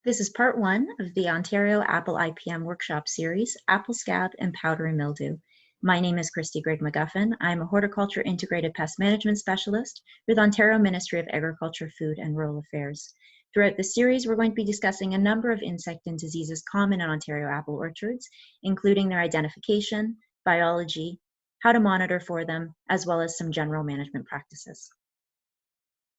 This is part one of the Ontario Apple IPM workshop series, Apple Scab and Powdery Mildew. My name is Christy Grigg McGuffin. I'm a horticulture integrated pest management specialist with Ontario Ministry of Agriculture, Food and Rural Affairs. Throughout the series, we're going to be discussing a number of insect and diseases common in Ontario apple orchards, including their identification, biology, how to monitor for them, as well as some general management practices.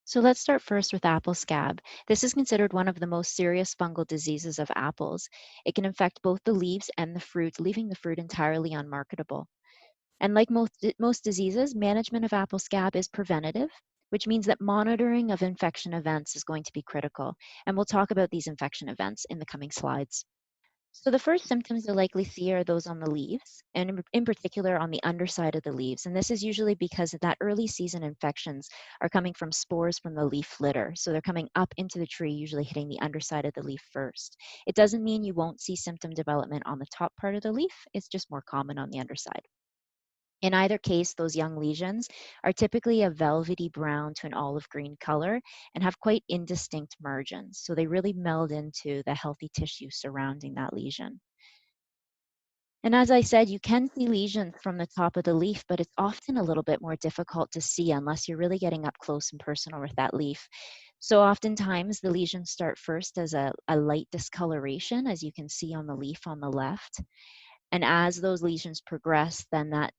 So let's start first with apple scab. This is considered one of the most serious fungal diseases of apples. It can infect both the leaves and the fruit, leaving the fruit entirely unmarketable. And like most diseases, management of apple scab is preventative, which means that monitoring of infection events is going to be critical. And we'll talk about these infection events in the coming slides. So the first symptoms you'll likely see are those on the leaves, and in particular on the underside of the leaves. And this is usually because that early season infections are coming from spores from the leaf litter. So they're coming up into the tree, usually hitting the underside of the leaf first. It doesn't mean you won't see symptom development on the top part of the leaf. It's just more common on the underside. In either case, those young lesions are typically a velvety brown to an olive green color and have quite indistinct margins. So they really meld into the healthy tissue surrounding that lesion. And as I said, you can see lesions from the top of the leaf, but it's often a little bit more difficult to see unless you're really getting up close and personal with that leaf. So oftentimes the lesions start first as a light discoloration, as you can see on the leaf on the left. And as those lesions progress, then that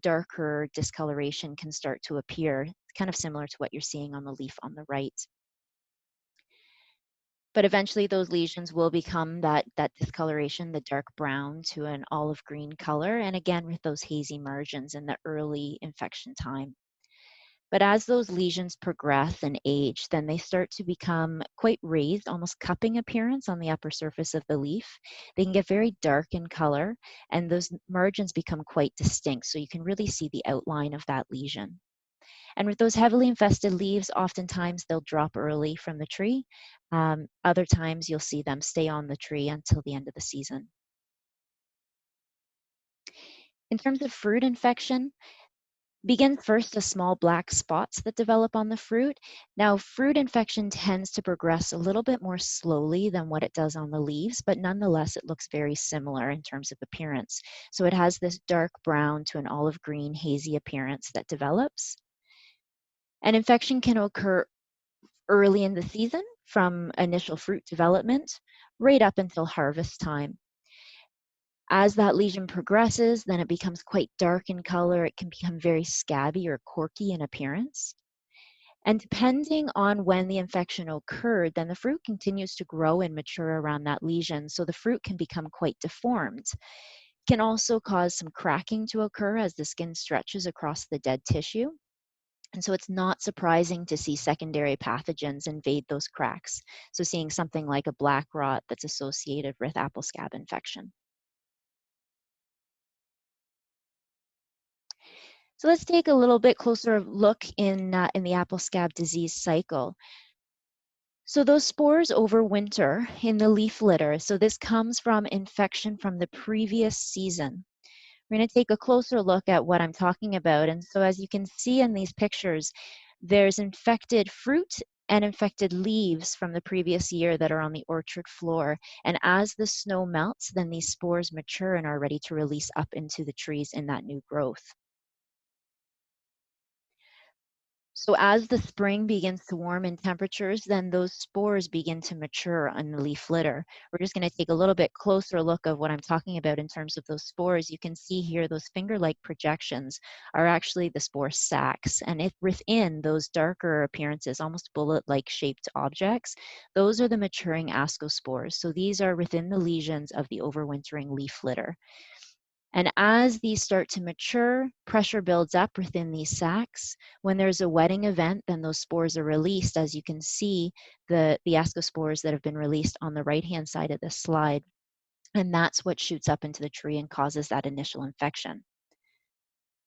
darker discoloration can start to appear, kind of similar to what you're seeing on the leaf on the right. But eventually those lesions will become that discoloration, the dark brown to an olive green color, and again with those hazy margins in the early infection time. But as those lesions progress and age, then they start to become quite raised, almost cupping appearance on the upper surface of the leaf. They can get very dark in color, and those margins become quite distinct, so you can really see the outline of that lesion. And with those heavily infested leaves, oftentimes they'll drop early from the tree. Other times you'll see them stay on the tree until the end of the season. In terms of fruit infection, begin first as small black spots that develop on the fruit. Now, fruit infection tends to progress a little bit more slowly than what it does on the leaves, but nonetheless, it looks very similar in terms of appearance. So it has this dark brown to an olive green hazy appearance that develops. An infection can occur early in the season from initial fruit development right up until harvest time. As that lesion progresses, then it becomes quite dark in color. It can become very scabby or corky in appearance. And depending on when the infection occurred, then the fruit continues to grow and mature around that lesion. So the fruit can become quite deformed. It can also cause some cracking to occur as the skin stretches across the dead tissue. And so it's not surprising to see secondary pathogens invade those cracks. So seeing something like a black rot that's associated with apple scab infection. So let's take a little bit closer look in the apple scab disease cycle. So those spores overwinter in the leaf litter. So this comes from infection from the previous season. We're going to take a closer look at what I'm talking about. And so as you can see in these pictures, there's infected fruit and infected leaves from the previous year that are on the orchard floor. And as the snow melts, then these spores mature and are ready to release up into the trees in that new growth. So as the spring begins to warm in temperatures, then those spores begin to mature on the leaf litter. We're just going to take a little bit closer look of what I'm talking about in terms of those spores. You can see here those finger-like projections are actually the spore sacs. And if within those darker appearances, almost bullet-like shaped objects, those are the maturing ascospores. So these are within the lesions of the overwintering leaf litter. And as these start to mature, pressure builds up within these sacs. When there's a wetting event, then those spores are released. As you can see, the ascospores that have been released on the right-hand side of this slide. And that's what shoots up into the tree and causes that initial infection.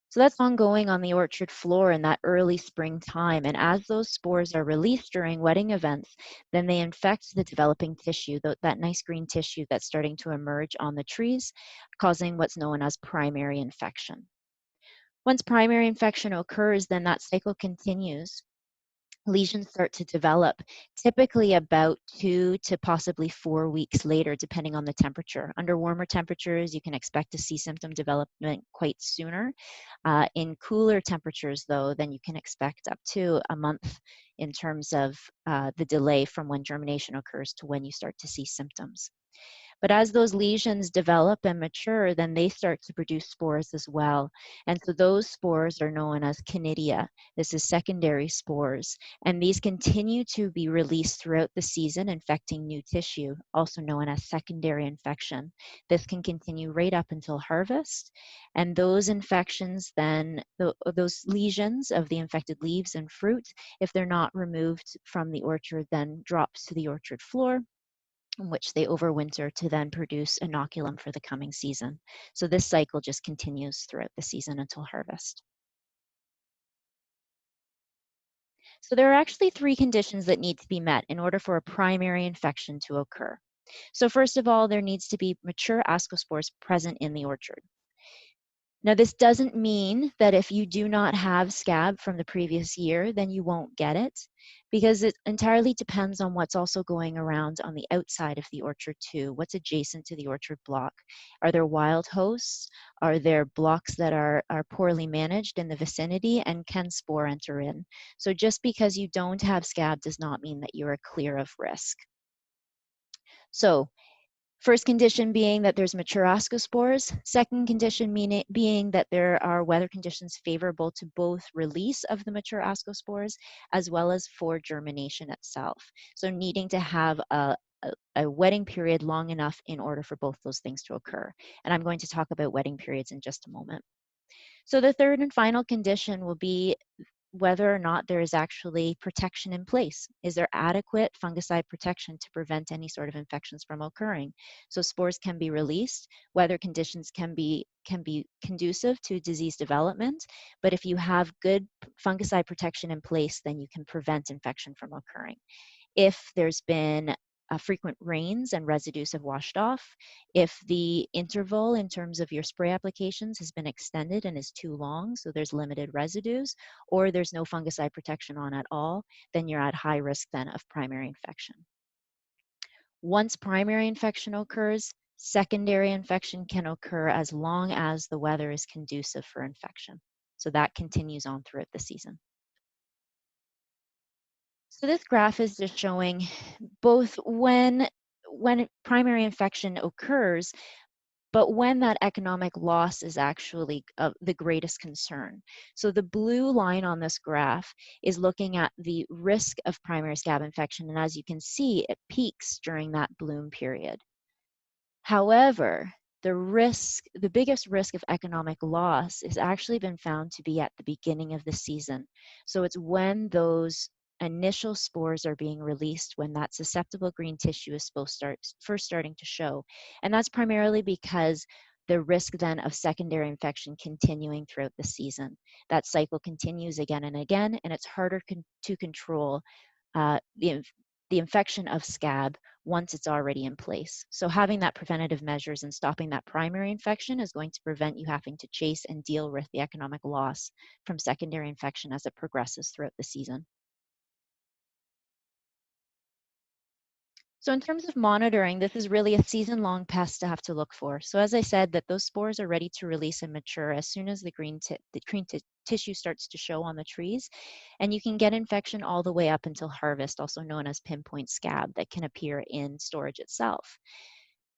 So that's ongoing on the orchard floor in that early springtime. And as those spores are released during wetting events, then they infect the developing tissue, that nice green tissue that's starting to emerge on the trees, causing what's known as primary infection. Once primary infection occurs, then that cycle continues. lesions start to develop typically about 2 to possibly 4 weeks later, depending on the temperature. Under warmer temperatures, you can expect to see symptom development quite sooner. In cooler temperatures, though, then you can expect up to a month in terms of the delay from when germination occurs to when you start to see symptoms. But as those lesions develop and mature, then they start to produce spores as well. And so those spores are known as conidia. This is secondary spores. And these continue to be released throughout the season, infecting new tissue, also known as secondary infection. This can continue right up until harvest. And those infections then, those lesions of the infected leaves and fruit, if they're not removed from the orchard, then drops to the orchard floor, in which they overwinter to then produce inoculum for the coming season. So this cycle just continues throughout the season until harvest. So there are actually 3 conditions that need to be met in order for a primary infection to occur. So first of all, there needs to be mature ascospores present in the orchard. Now, this doesn't mean that if you do not have scab from the previous year, then you won't get it, because it entirely depends on what's also going around on the outside of the orchard too. What's adjacent to the orchard block? Are there wild hosts? Are there blocks that are poorly managed in the vicinity, and can spore enter in? So just because you don't have scab does not mean that you are clear of risk. So first condition being that there's mature ascospores. Second condition being that there are weather conditions favorable to both release of the mature ascospores as well as for germination itself. So needing to have a wetting period long enough in order for both those things to occur. And I'm going to talk about wetting periods in just a moment. So the third and final condition will be whether or not there is actually protection in place. Is there adequate fungicide protection to prevent any sort of infections from occurring? So spores can be released, weather conditions can be conducive to disease development, but if you have good fungicide protection in place, then you can prevent infection from occurring. If there's been frequent rains and residues have washed off, if the interval in terms of your spray applications has been extended and is too long, so there's limited residues, or there's no fungicide protection on at all, then you're at high risk then of primary infection. Once primary infection occurs, secondary infection can occur as long as the weather is conducive for infection. So that continues on throughout the season. So this graph is just showing both when primary infection occurs, but when that economic loss is actually the greatest concern. So the blue line on this graph is looking at the risk of primary scab infection, and as you can see, it peaks during that bloom period. However, the biggest risk of economic loss has actually been found to be at the beginning of the season. So it's when those initial spores are being released, when that susceptible green tissue is first starting to show. And that's primarily because the risk then of secondary infection continuing throughout the season. That cycle continues again and again, and it's harder to control the infection of scab once it's already in place. So having that preventative measures and stopping that primary infection is going to prevent you having to chase and deal with the economic loss from secondary infection as it progresses throughout the season. So in terms of monitoring, this is really a season-long pest to have to look for. So as I said, that those spores are ready to release and mature as soon as the green tissue starts to show on the trees. And you can get infection all the way up until harvest, also known as pinpoint scab, that can appear in storage itself.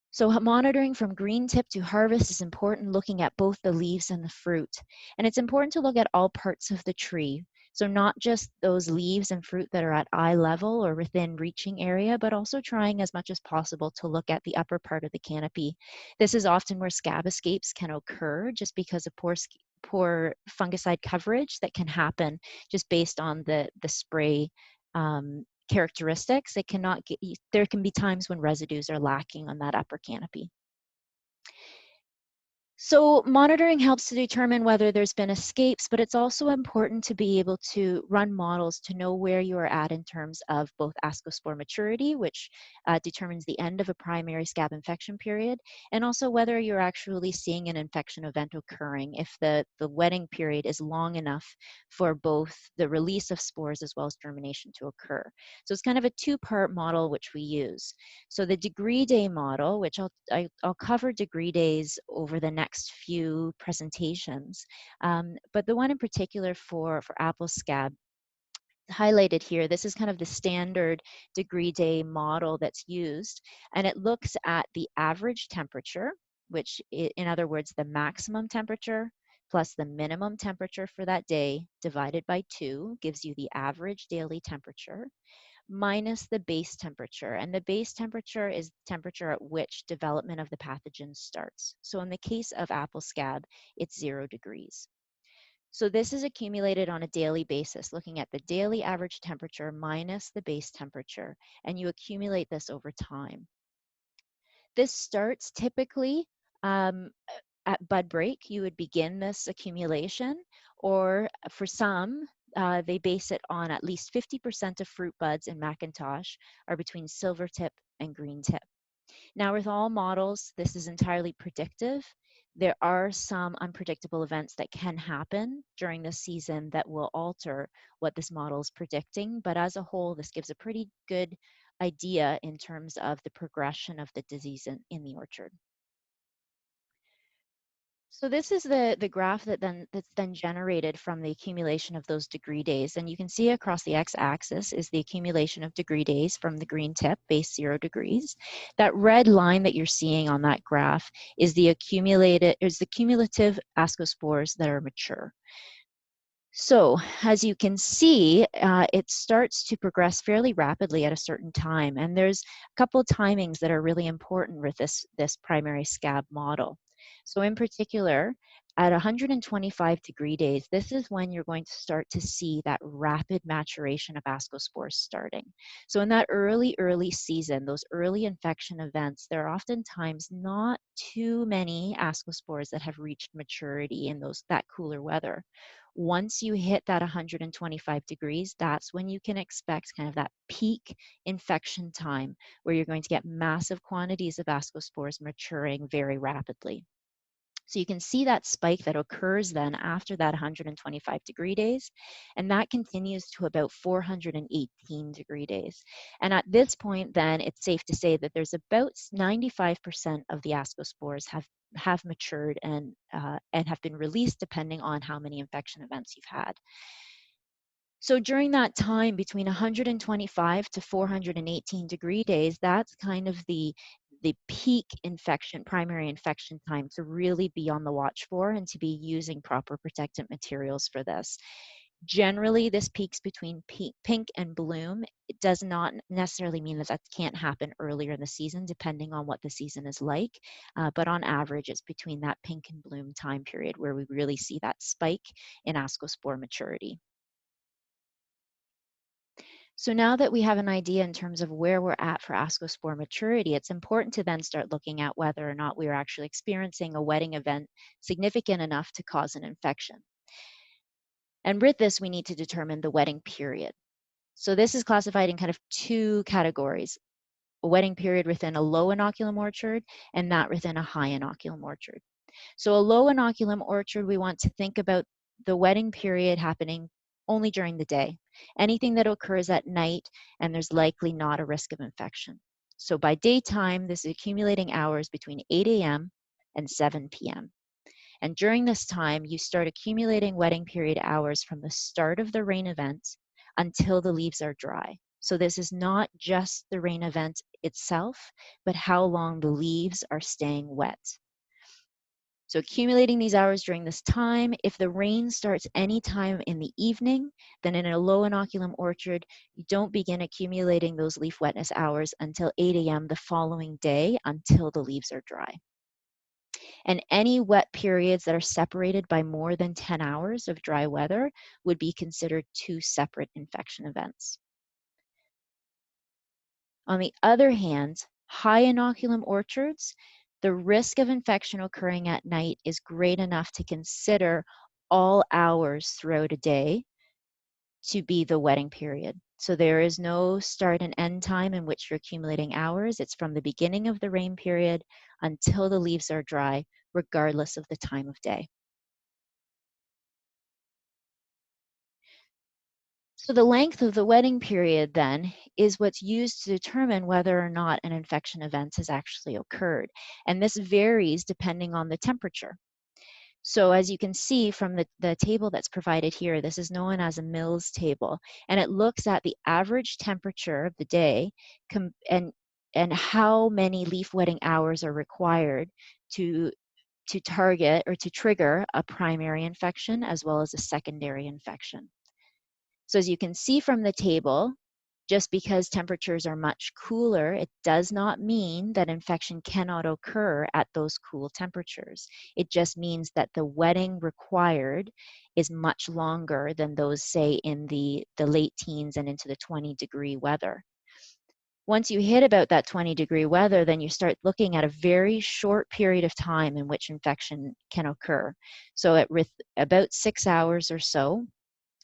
So monitoring from green tip to harvest is important, looking at both the leaves and the fruit. And it's important to look at all parts of the tree. So not just those leaves and fruit that are at eye level or within reaching area, but also trying as much as possible to look at the upper part of the canopy. This is often where scab escapes can occur just because of poor fungicide coverage that can happen just based on the spray characteristics. There can be times when residues are lacking on that upper canopy. So monitoring helps to determine whether there's been escapes, but it's also important to be able to run models to know where you are at in terms of both ascospore maturity, which determines the end of a primary scab infection period, and also whether you're actually seeing an infection event occurring if the wetting period is long enough for both the release of spores as well as germination to occur. So it's kind of a two-part model which we use. So the degree day model, which I'll cover degree days over the next few presentations, but the one in particular for apple scab highlighted here, this is kind of the standard degree day model that's used, and it looks at the average temperature, which in other words, the maximum temperature plus the minimum temperature for that day divided by 2 gives you the average daily temperature minus the base temperature. And the base temperature is the temperature at which development of the pathogen starts. So in the case of apple scab, it's 0 degrees. So this is accumulated on a daily basis, looking at the daily average temperature minus the base temperature, and you accumulate this over time. This starts typically at bud break. You would begin this accumulation, or for some, they base it on at least 50% of fruit buds in Macintosh are between silver tip and green tip. Now, with all models, this is entirely predictive. There are some unpredictable events that can happen during the season that will alter what this model is predicting, but as a whole, this gives a pretty good idea in terms of the progression of the disease in the orchard. So this is the graph that's then generated from the accumulation of those degree days. And you can see across the x-axis is the accumulation of degree days from the green tip, base 0 degrees. That red line that you're seeing on that graph is the cumulative ascospores that are mature. So as you can see, it starts to progress fairly rapidly at a certain time. And there's a couple of timings that are really important with this primary scab model. So in particular, at 125 degree days, this is when you're going to start to see that rapid maturation of ascospores starting. So in that early season, those early infection events, there are oftentimes not too many ascospores that have reached maturity in that cooler weather. Once you hit that 125 degrees, that's when you can expect kind of that peak infection time where you're going to get massive quantities of ascospores maturing very rapidly. So you can see that spike that occurs then after that 125 degree days, and that continues to about 418 degree days. And at this point, then it's safe to say that there's about 95% of the ascospores have matured and have been released depending on how many infection events you've had. So during that time between 125 to 418 degree days, that's kind of the peak infection, primary infection time to really be on the watch for and to be using proper protectant materials for this. Generally, this peaks between pink and bloom. It does not necessarily mean that can't happen earlier in the season, depending on what the season is like. But on average, it's between that pink and bloom time period where we really see that spike in ascospore maturity. So now that we have an idea in terms of where we're at for ascospore maturity, it's important to then start looking at whether or not we are actually experiencing a wetting event significant enough to cause an infection. And with this, we need to determine the wetting period. So this is classified in kind of 2 categories: a wetting period within a low inoculum orchard and that within a high inoculum orchard. So a low inoculum orchard, we want to think about the wetting period happening only during the day. Anything that occurs at night, and there's likely not a risk of infection. So by daytime, this is accumulating hours between 8 a.m. and 7 p.m. And during this time, you start accumulating wetting period hours from the start of the rain event until the leaves are dry. So this is not just the rain event itself, but how long the leaves are staying wet. So accumulating these hours during this time, if the rain starts anytime in the evening, then in a low inoculum orchard, you don't begin accumulating those leaf wetness hours until 8 a.m. the following day until the leaves are dry. And any wet periods that are separated by more than 10 hours of dry weather would be considered 2 separate infection events. On the other hand, high inoculum orchards, the risk of infection occurring at night is great enough to consider all hours throughout a day to be the wetting period. So there is no start and end time in which you're accumulating hours. It's from the beginning of the rain period until the leaves are dry, regardless of the time of day. So the length of the wetting period then is what's used to determine whether or not an infection event has actually occurred. And this varies depending on the temperature. So as you can see from the table that's provided here, this is known as a Mills table, and it looks at the average temperature of the day and how many leaf wetting hours are required to target or to trigger a primary infection as well as a secondary infection. So as you can see from the table, just because temperatures are much cooler, it does not mean that infection cannot occur at those cool temperatures. It just means that the wetting required is much longer than those, say, in the late teens and into the 20-degree weather. Once you hit about that 20-degree weather, then you start looking at a very short period of time in which infection can occur. So at about 6 hours or so,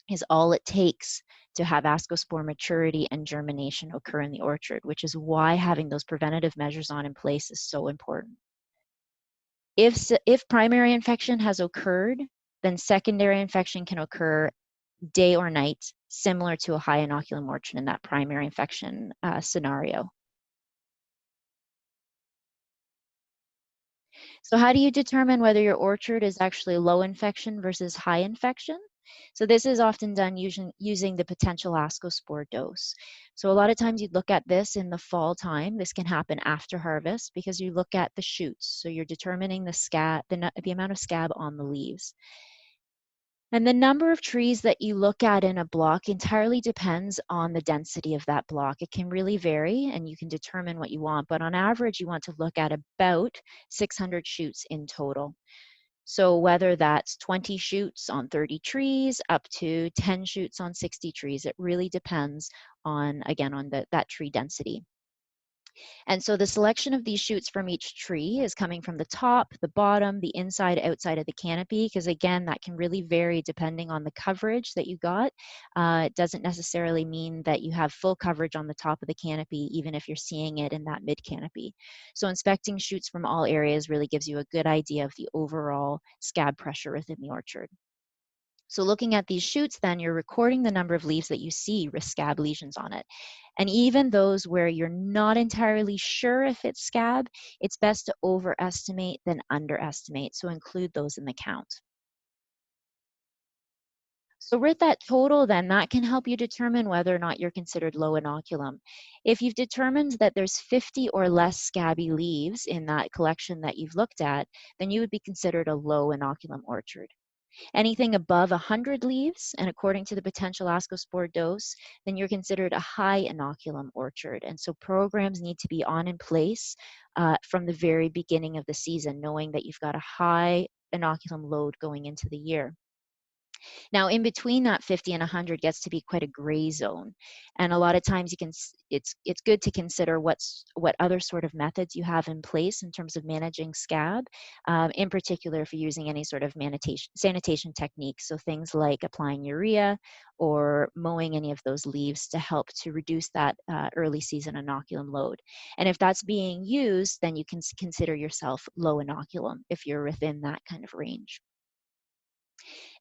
is all it takes to have ascospore maturity and germination occur in the orchard, which is why having those preventative measures in place is so important. If primary infection has occurred, then secondary infection can occur day or night, similar to a high inoculum orchard in that primary infection scenario. So how do you determine whether your orchard is actually low infection versus high infection? So this is often done using the potential ascospore dose. So a lot of times you'd look at this in the fall time. This can happen after harvest because you look at the shoots. So you're determining the scab, the amount of scab on the leaves. And the number of trees that you look at in a block entirely depends on the density of that block. It can really vary and you can determine what you want, but on average, you want to look at about 600 shoots in total. So whether that's 20 shoots on 30 trees up to 10 shoots on 60 trees, it really depends on, again, on that tree density. And so the selection of these shoots from each tree is coming from the top, the bottom, the inside, outside of the canopy, because again, that can really vary depending on the coverage that you got. It doesn't necessarily mean that you have full coverage on the top of the canopy, even if you're seeing it in that mid canopy. So inspecting shoots from all areas really gives you a good idea of the overall scab pressure within the orchard. So looking at these shoots, then you're recording the number of leaves that you see with scab lesions on it. And even those where you're not entirely sure if it's scab, it's best to overestimate than underestimate. So include those in the count. So with that total, then that can help you determine whether or not you're considered low inoculum. If you've determined that there's 50 or less scabby leaves in that collection that you've looked at, then you would be considered a low inoculum orchard. Anything above 100 leaves, and according to the potential ascospore dose, then you're considered a high inoculum orchard. And so programs need to be on in place from the very beginning of the season, knowing that you've got a high inoculum load going into the year. Now, in between that 50 and 100 gets to be quite a gray zone. And a lot of times it's good to consider what other sort of methods you have in place in terms of managing scab, in particular if you're using any sort of sanitation techniques. So things like applying urea or mowing any of those leaves to help to reduce that early season inoculum load. And if that's being used, then you can consider yourself low inoculum if you're within that kind of range.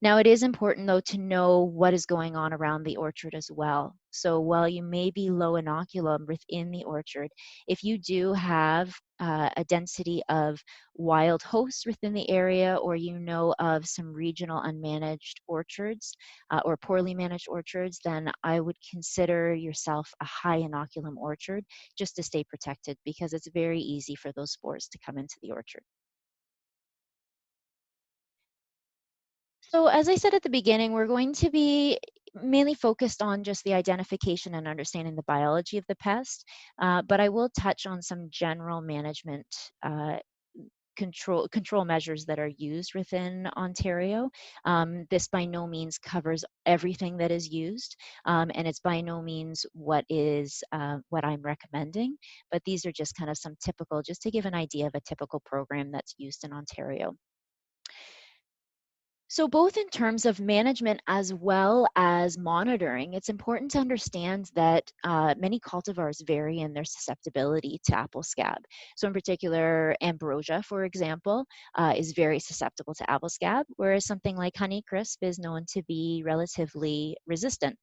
Now, it is important, though, to know what is going on around the orchard as well. So while you may be low inoculum within the orchard, if you do have a density of wild hosts within the area, or you know of some regional unmanaged orchards or poorly managed orchards, then I would consider yourself a high inoculum orchard just to stay protected, because it's very easy for those spores to come into the orchard. So as I said at the beginning, we're going to be mainly focused on just the identification and understanding the biology of the pest, but I will touch on some general management control measures that are used within Ontario. This by no means covers everything that is used, and it's by no means what I'm recommending, but these are just kind of some typical, just to give an idea of a typical program that's used in Ontario. So both in terms of management as well as monitoring, it's important to understand that many cultivars vary in their susceptibility to apple scab. So in particular, ambrosia, for example, is very susceptible to apple scab, whereas something like honeycrisp is known to be relatively resistant.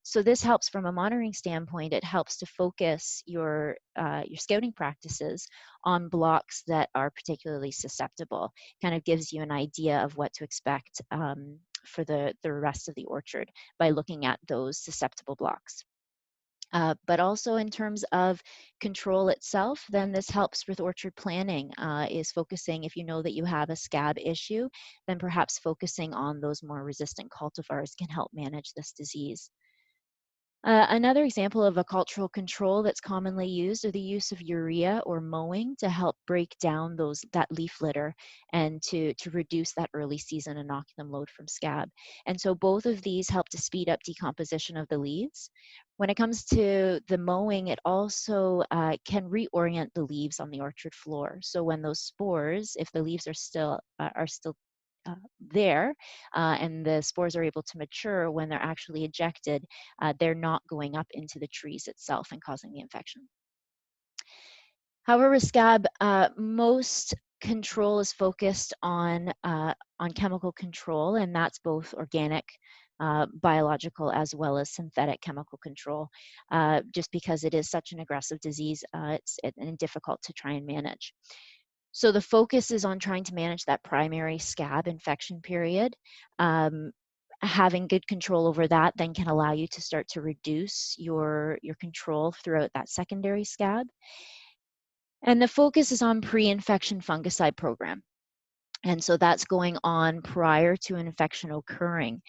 So this helps from a monitoring standpoint. It helps to focus your scouting practices on blocks that are particularly susceptible. Kind of gives you an idea of what to expect for the rest of the orchard by looking at those susceptible blocks. But also in terms of control itself, then this helps with orchard planning, is focusing, if you know that you have a scab issue, then perhaps focusing on those more resistant cultivars can help manage this disease. Another example of a cultural control that's commonly used are the use of urea or mowing to help break down that leaf litter and to reduce that early season inoculum load from scab. And so both of these help to speed up decomposition of the leaves. When it comes to the mowing, it also can reorient the leaves on the orchard floor. So when those spores, if the leaves are still there, and the spores are able to mature, when they're actually ejected, they're not going up into the trees itself and causing the infection. However, with scab, most control is focused on chemical control, and that's both organic, biological, as well as synthetic chemical control. Just because it is such an aggressive disease, it's difficult to try and manage. So the focus is on trying to manage that primary scab infection period. Having good control over that then can allow you to start to reduce your control throughout that secondary scab. And the focus is on pre-infection fungicide program. And so that's going on prior to an infection occurring.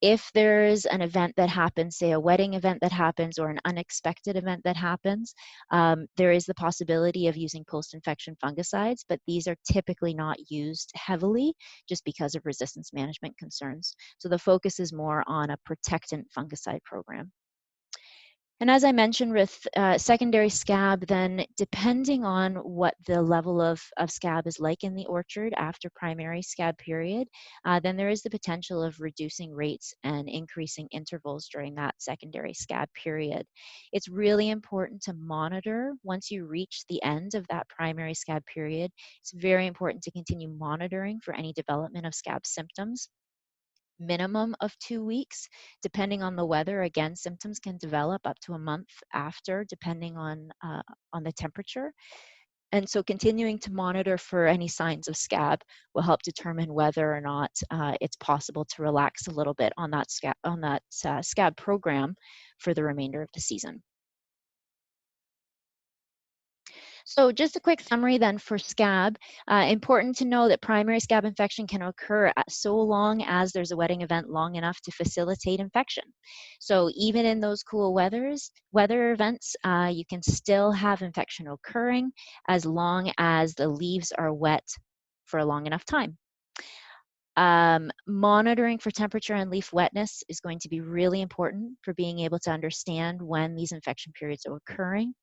If there's an event that happens, say a wedding event that happens or an unexpected event that happens, there is the possibility of using post-infection fungicides, but these are typically not used heavily just because of resistance management concerns. So the focus is more on a protectant fungicide program. And as I mentioned with secondary scab, then depending on what the level of scab is like in the orchard after primary scab period, then there is the potential of reducing rates and increasing intervals during that secondary scab period. It's really important to monitor once you reach the end of that primary scab period. It's very important to continue monitoring for any development of scab symptoms. Minimum of 2 weeks. Depending on the weather, again, symptoms can develop up to a month after, depending on the temperature. And so continuing to monitor for any signs of scab will help determine whether or not it's possible to relax a little bit on that scab program for the remainder of the season. So just a quick summary then for scab. Important to know that primary scab infection can occur so long as there's a wetting event long enough to facilitate infection. So even in those cool weather events, you can still have infection occurring as long as the leaves are wet for a long enough time. Monitoring for temperature and leaf wetness is going to be really important for being able to understand when these infection periods are occurring.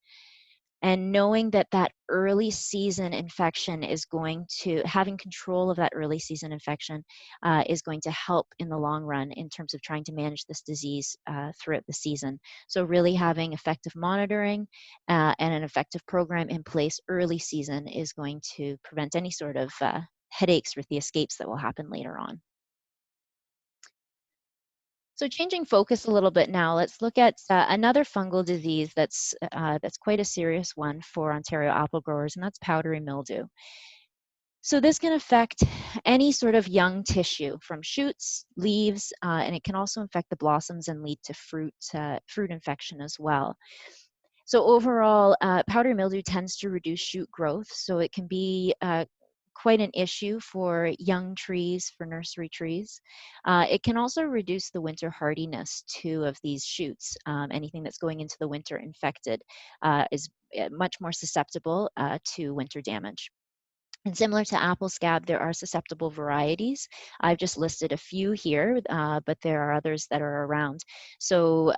And knowing that that early season infection is going to, having control of that early season infection is going to help in the long run in terms of trying to manage this disease throughout the season. So really having effective monitoring and an effective program in place early season is going to prevent any sort of headaches with the escapes that will happen later on. So changing focus a little bit now, let's look at another fungal disease that's quite a serious one for Ontario apple growers, and that's powdery mildew. So this can affect any sort of young tissue from shoots, leaves, and it can also infect the blossoms and lead to fruit infection as well. So overall, powdery mildew tends to reduce shoot growth, so it can be quite an issue for young trees, for nursery trees. It can also reduce the winter hardiness too of these shoots. Anything that's going into the winter infected is much more susceptible to winter damage. And similar to apple scab, there are susceptible varieties. I've just listed a few here, but there are others that are around. So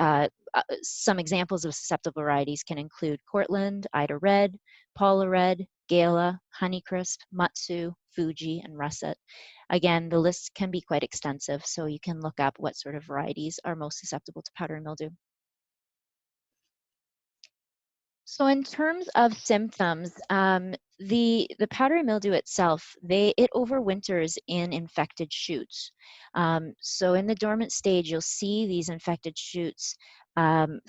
some examples of susceptible varieties can include Cortland, Ida Red, Paula Red, Gala, Honeycrisp, Matsu, Fuji, and Russet. Again, the list can be quite extensive, so you can look up what sort of varieties are most susceptible to powdery mildew. So in terms of symptoms, the powdery mildew itself, it overwinters in infected shoots. So in the dormant stage, you'll see these infected shoots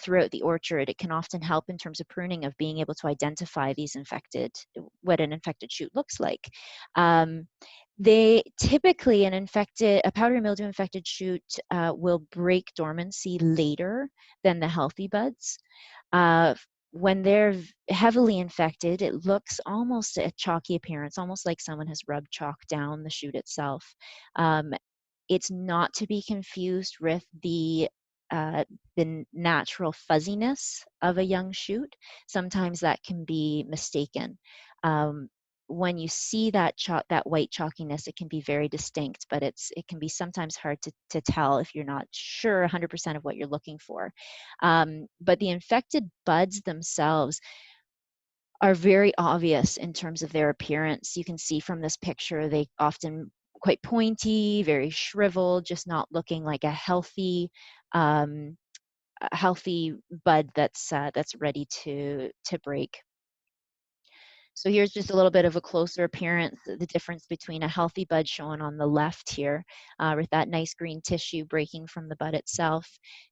throughout the orchard. It can often help in terms of pruning of being able to identify what an infected shoot looks like. They typically, a powdery mildew infected shoot will break dormancy later than the healthy buds. Uh, when they're heavily infected, it looks almost a chalky appearance, almost like someone has rubbed chalk down the shoot itself. Um, it's not to be confused with the natural fuzziness of a young shoot. Sometimes that can be mistaken. When you see that white chalkiness, it can be very distinct, but it can be sometimes hard to tell if you're not sure 100% of what you're looking for. But the infected buds themselves are very obvious in terms of their appearance. You can see from this picture, they often quite pointy, very shriveled, just not looking like um, a healthy bud that's ready to break. So here's just a little bit of a closer appearance, the difference between a healthy bud shown on the left here, with that nice green tissue breaking from the bud itself,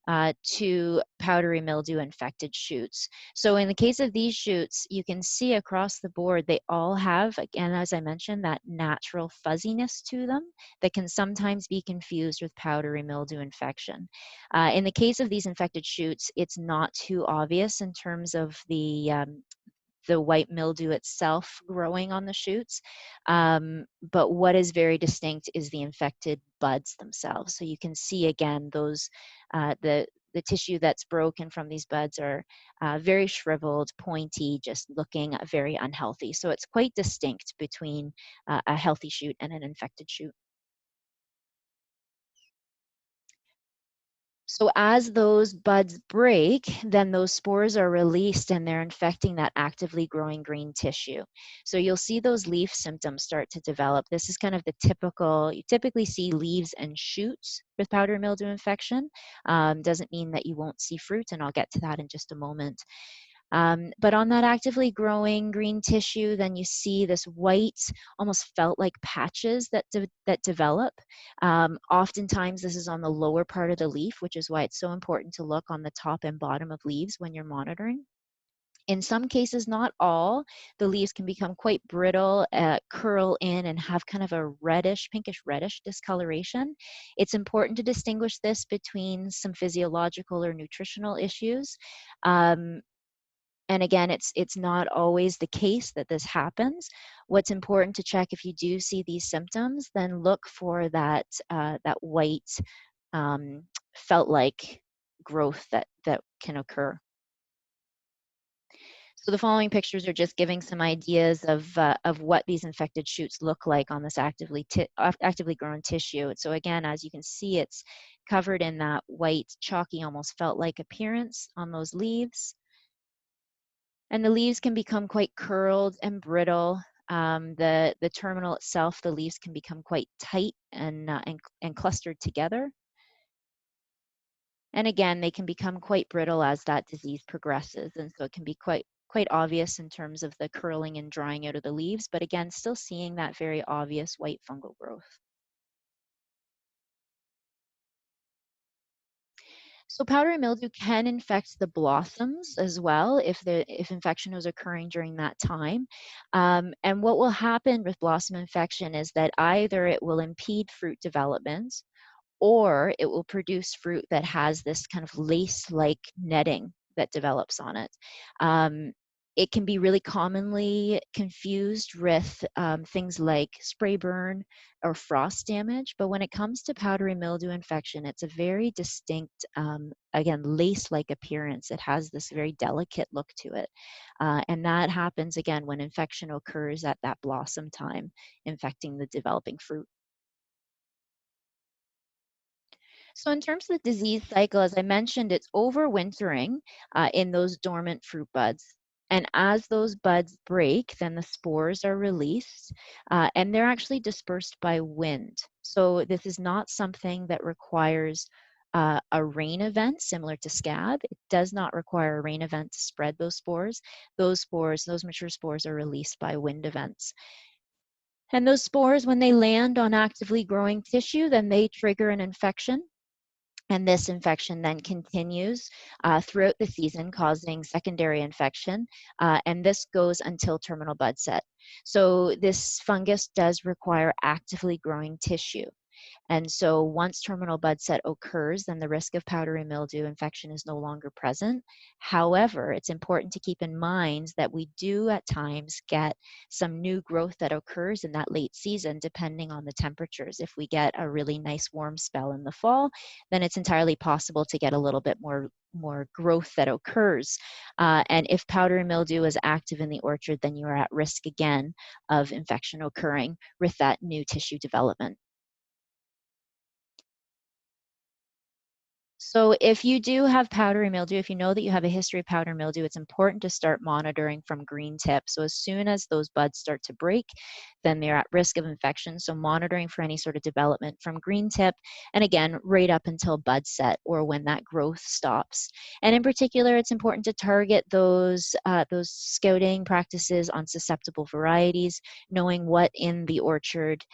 to powdery mildew infected shoots. So in the case of these shoots, you can see across the board, they all have, again, as I mentioned, that natural fuzziness to them that can sometimes be confused with powdery mildew infection. In the case of these infected shoots, it's not too obvious in terms of the white mildew itself growing on the shoots. But what is very distinct is the infected buds themselves. So you can see again the tissue that's broken from these buds are very shriveled, pointy, just looking very unhealthy. So it's quite distinct between a healthy shoot and an infected shoot. So as those buds break, then those spores are released and they're infecting that actively growing green tissue. So you'll see those leaf symptoms start to develop. This is kind of you typically see leaves and shoots with powdery mildew infection. Doesn't mean that you won't see fruit, and I'll get to that in just a moment. But on that actively growing green tissue, then you see this white, almost felt like patches that develop. Oftentimes, this is on the lower part of the leaf, which is why it's so important to look on the top and bottom of leaves when you're monitoring. In some cases, not all, the leaves can become quite brittle, curl in, and have kind of a pinkish reddish discoloration. It's important to distinguish this between some physiological or nutritional issues. And again, it's not always the case that this happens. What's important to check if you do see these symptoms, then look for that white felt like growth that can occur. So the following pictures are just giving some ideas of what these infected shoots look like on this actively grown tissue. So again, as you can see, it's covered in that white, chalky, almost felt like appearance on those leaves. And the leaves can become quite curled and brittle. The terminal itself, the leaves can become quite tight and clustered together. And again, they can become quite brittle as that disease progresses. And so it can be quite obvious in terms of the curling and drying out of the leaves, but again, still seeing that very obvious white fungal growth. So powdery mildew can infect the blossoms as well if infection was occurring during that time. And what will happen with blossom infection is that either it will impede fruit development, or it will produce fruit that has this kind of lace-like netting that develops on it. It can be really commonly confused with things like spray burn or frost damage, but when it comes to powdery mildew infection, it's a very distinct, again, lace-like appearance. It has this very delicate look to it. And that happens, again, when infection occurs at that blossom time, infecting the developing fruit. So in terms of the disease cycle, as I mentioned, it's overwintering in those dormant fruit buds. And as those buds break, then the spores are released and they're actually dispersed by wind. So this is not something that requires a rain event similar to scab. It does not require a rain event to spread those spores. Those spores, those mature spores are released by wind events. And those spores, when they land on actively growing tissue, then they trigger an infection. And this infection then continues throughout the season, causing secondary infection. And this goes until terminal bud set. So this fungus does require actively growing tissue. And so once terminal bud set occurs, then the risk of powdery mildew infection is no longer present. However, it's important to keep in mind that we do at times get some new growth that occurs in that late season, depending on the temperatures. If we get a really nice warm spell in the fall, then it's entirely possible to get a little bit more growth that occurs. And if powdery mildew is active in the orchard, then you are at risk again of infection occurring with that new tissue development. So if you do have powdery mildew, if you know that you have a history of powdery mildew, it's important to start monitoring from green tip. So as soon as those buds start to break, then they're at risk of infection. So monitoring for any sort of development from green tip, and again, right up until bud set or when that growth stops. And in particular, it's important to target those scouting practices on susceptible varieties. Knowing what in the orchard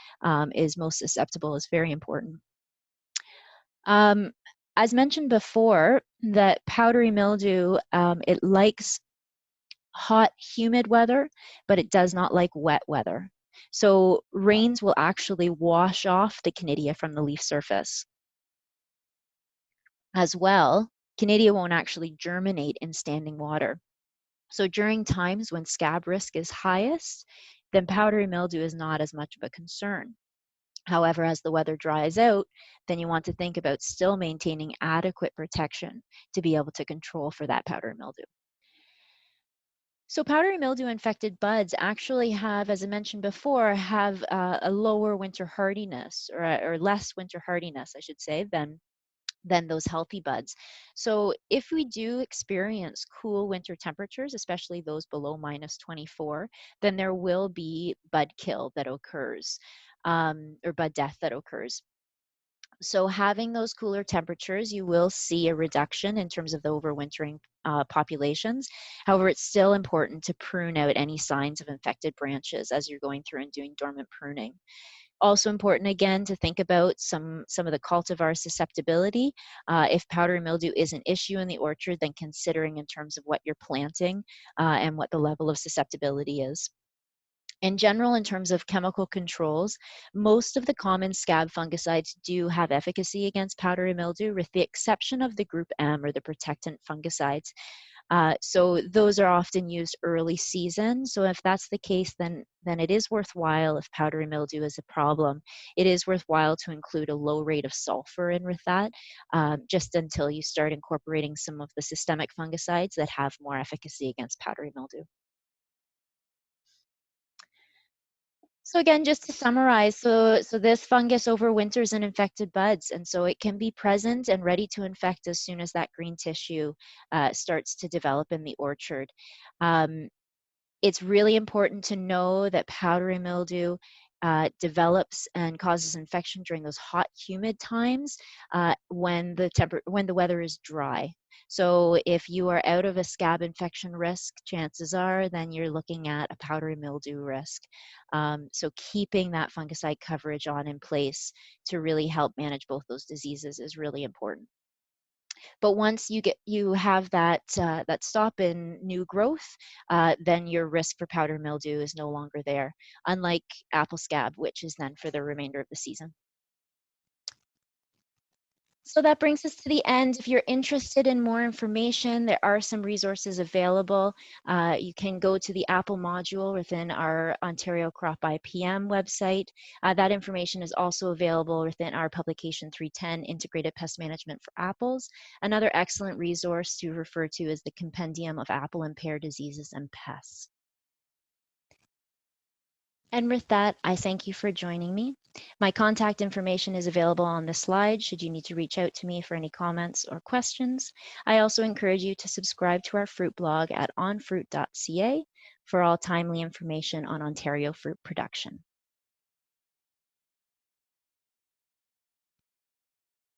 is most susceptible is very important. Um, as mentioned before, that powdery mildew, it likes hot, humid weather, but it does not like wet weather. So rains will actually wash off the conidia from the leaf surface. As well, conidia won't actually germinate in standing water. So during times when scab risk is highest, then powdery mildew is not as much of a concern. However, as the weather dries out, then you want to think about still maintaining adequate protection to be able to control for that powdery mildew. So powdery mildew infected buds actually have, as I mentioned before, have a lower winter hardiness or less winter hardiness, I should say, than those healthy buds. So if we do experience cool winter temperatures, especially those below -24, then there will be bud kill that occurs or bud death that occurs. So having those cooler temperatures, you will see a reduction in terms of the overwintering populations. However, it's still important to prune out any signs of infected branches as you're going through and doing dormant pruning. Also important again to think about some of the cultivar susceptibility. If powdery mildew is an issue in the orchard, then considering in terms of what you're planting and what the level of susceptibility is. In general, in terms of chemical controls, most of the common scab fungicides do have efficacy against powdery mildew, with the exception of the group M or the protectant fungicides. So those are often used early season. So if that's the case, then it is worthwhile, if powdery mildew is a problem, it is worthwhile to include a low rate of sulfur in with that, just until you start incorporating some of the systemic fungicides that have more efficacy against powdery mildew. So again, just to summarize, so this fungus overwinters in infected buds, and so it can be present and ready to infect as soon as that green tissue starts to develop in the orchard. Um, it's really important to know that powdery mildew develops and causes infection during those hot, humid times when the weather is dry. So if you are out of a scab infection risk, chances are then you're looking at a powdery mildew risk. So keeping that fungicide coverage on in place to really help manage both those diseases is really important. But once you have that stop in new growth, then your risk for powder mildew is no longer there, unlike apple scab, which is then for the remainder of the season. So that brings us to the end. If you're interested in more information, there are some resources available. You can go to the Apple module within our Ontario Crop IPM website. That information is also available within our publication 310, Integrated Pest Management for Apples. Another excellent resource to refer to is the Compendium of Apple and Pear Diseases and Pests. And with that, I thank you for joining me. My contact information is available on the slide should you need to reach out to me for any comments or questions. I also encourage you to subscribe to our fruit blog at onfruit.ca for all timely information on Ontario fruit production.